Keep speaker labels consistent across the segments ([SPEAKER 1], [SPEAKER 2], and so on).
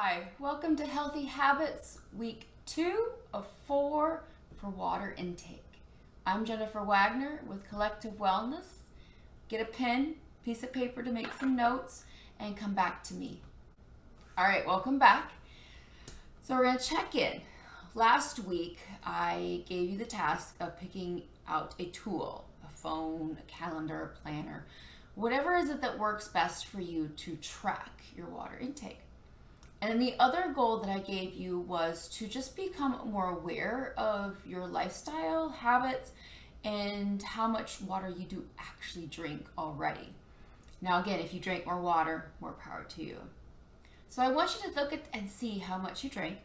[SPEAKER 1] Hi, welcome to Healthy Habits, week 2 of 4 for water intake. I'm Jennifer Wagner with Collective Wellness. Get a pen, piece of paper to make some notes, and come back to me. All right, welcome back. So we're going to check in. Last week, I gave you the task of picking out a tool, a phone, a calendar, a planner, whatever is it that works best for you to track your water intake. And the other goal that I gave you was to just become more aware of your lifestyle habits and how much water you do actually drink already. Now again, if you drink more water, more power to you. So I want you to look at and see how much you drink.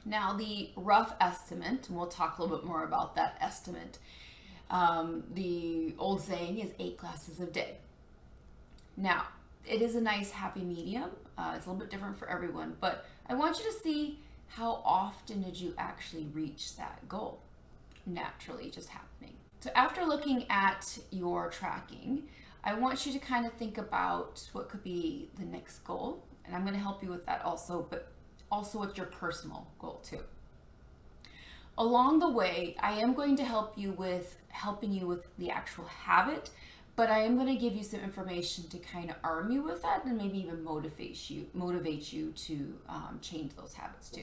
[SPEAKER 1] Now the rough estimate, and we'll talk a little bit more about that estimate. The old saying is 8 glasses a day. Now, it is a nice happy medium. It's a little bit different for everyone, but I want you to see how often did you actually reach that goal naturally just happening. So after looking at your tracking, I want you to kind of think about what could be the next goal, and I'm going to help you with that also, but also with your personal goal too. Along the way, I am going to helping you with the actual habit, but I am going to give you some information to kind of arm you with that and maybe even motivate you to change those habits too.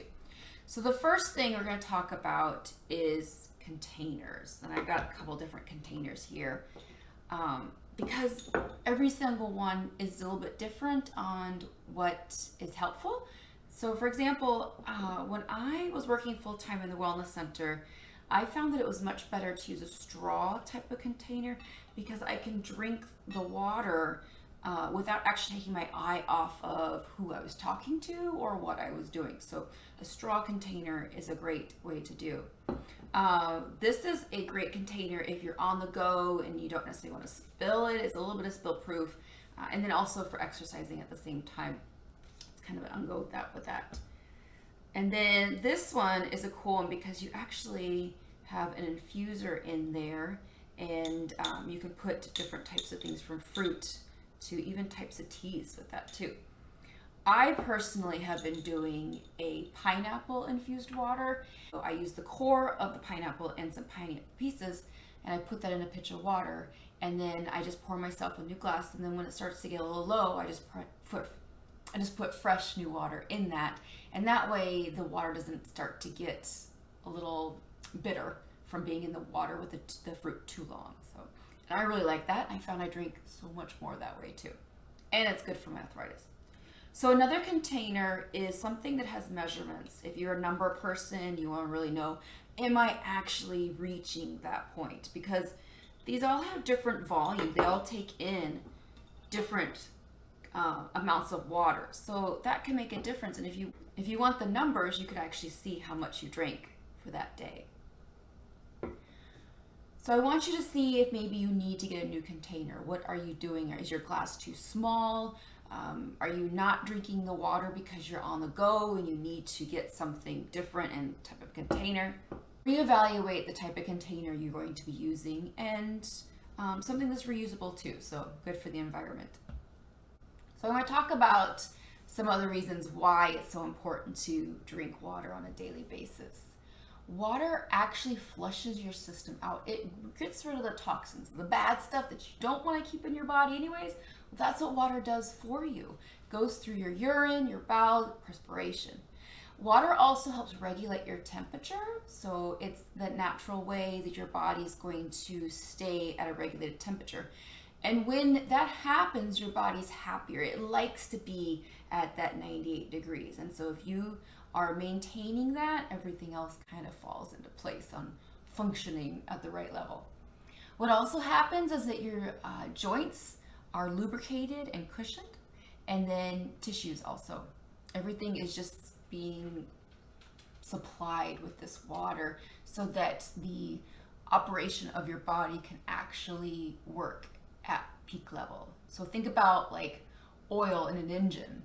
[SPEAKER 1] So the first thing we're going to talk about is containers. And I've got a couple different containers here because every single one is a little bit different on what is helpful. So for example, when I was working full-time in the wellness center, I found that it was much better to use a straw type of container because I can drink the water without actually taking my eye off of who I was talking to or what I was doing. So a straw container is a great way to do. This is a great container if you're on the go and you don't necessarily want to spill it. It's a little bit of spill proof. And then also for exercising at the same time. It's kind of an on-go with that. And then this one is a cool one because you actually have an infuser in there, and you can put different types of things from fruit to even types of teas with that too. I personally have been doing a pineapple infused water. So I use the core of the pineapple and some pineapple pieces, and I put that in a pitcher of water, and then I just pour myself a new glass, and then when it starts to get a little low, I just put fresh new water in that, and that way the water doesn't start to get a little bitter from being in the water with the fruit too long. So, and I really like that. I found I drink so much more that way too, and it's good for my arthritis. So another container is something that has measurements. If you're a number person, you want to really know, am I actually reaching that point? Because these all have different volume. They all take in different amounts of water, so that can make a difference. And if you want the numbers, you could actually see how much you drank for that day. So I want you to see if maybe you need to get a new container. What are you doing? Is your glass too small? Are you not drinking the water because you're on the go and you need to get something different and type of container? Reevaluate the type of container you're going to be using, and something that's reusable too, so good for the environment. So I'm going to talk about some other reasons why it's so important to drink water on a daily basis. Water actually flushes your system out. It gets rid of the toxins, the bad stuff that you don't want to keep in your body anyways. That's what water does for you. It goes through your urine, your bowel, perspiration. Water also helps regulate your temperature, so it's the natural way that your body is going to stay at a regulated temperature. And when that happens, your body's happier. It likes to be at that 98 degrees. And so if you are maintaining that, everything else kind of falls into place on functioning at the right level. What also happens is that your joints are lubricated and cushioned, and then tissues also. Everything is just being supplied with this water so that the operation of your body can actually work at peak level. So think about like oil in an engine.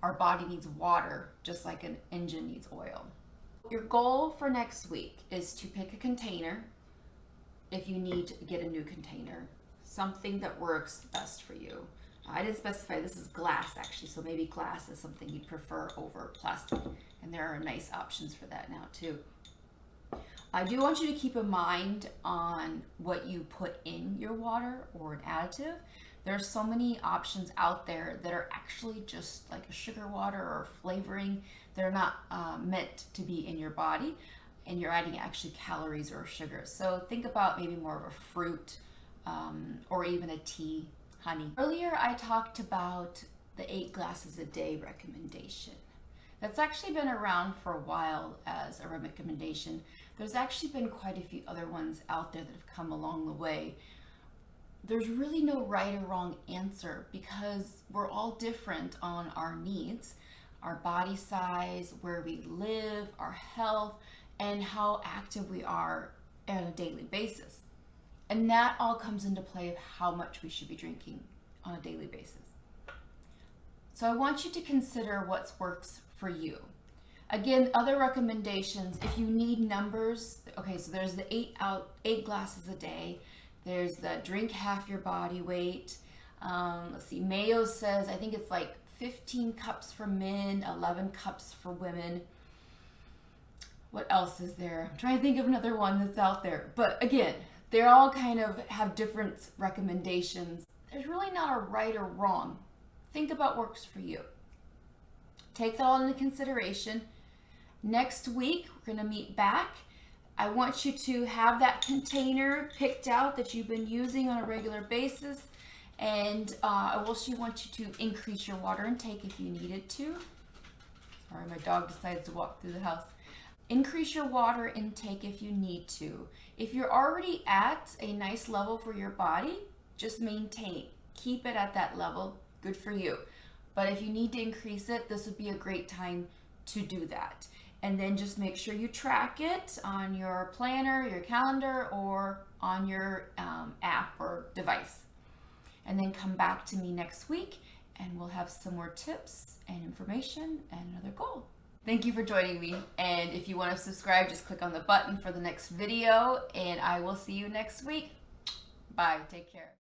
[SPEAKER 1] Our body needs water just like an engine needs oil. Your goal for next week is to pick a container if you need to get a new container, something that works best for you. I didn't specify this is glass actually, so maybe glass is something you'd prefer over plastic. And there are nice options for that now too. I do want you to keep in mind on what you put in your water or an additive. There's so many options out there that are actually just like a sugar water or flavoring. They're not meant to be in your body, and you're adding actually calories or sugar. So think about maybe more of a fruit or even a tea, honey. Earlier I talked about the 8 glasses a day recommendation. That's actually been around for a while as a recommendation. There's actually been quite a few other ones out there that have come along the way. There's really no right or wrong answer because we're all different on our needs, our body size, where we live, our health, and how active we are on a daily basis. And that all comes into play of how much we should be drinking on a daily basis. So I want you to consider what works for you. Again, other recommendations, if you need numbers, okay, so there's the 8 glasses a day. There's the drink half your body weight. Let's see, Mayo says, I think it's like 15 cups for men, 11 cups for women. What else is there? I'm trying to think of another one that's out there. But again, they all kind of have different recommendations. There's really not a right or wrong. Think about what works for you. Take that all into consideration. Next week, we're going to meet back. I want you to have that container picked out that you've been using on a regular basis. And I also want you to increase your water intake if you needed to. Sorry, my dog decides to walk through the house. Increase your water intake if you need to. If you're already at a nice level for your body, just maintain. Keep it at that level. Good for you. But if you need to increase it, this would be a great time to do that. And then just make sure you track it on your planner, your calendar, or on your app or device. And then come back to me next week and we'll have some more tips and information and another goal. Thank you for joining me. And if you want to subscribe, just click on the button for the next video and I will see you next week. Bye. Take care.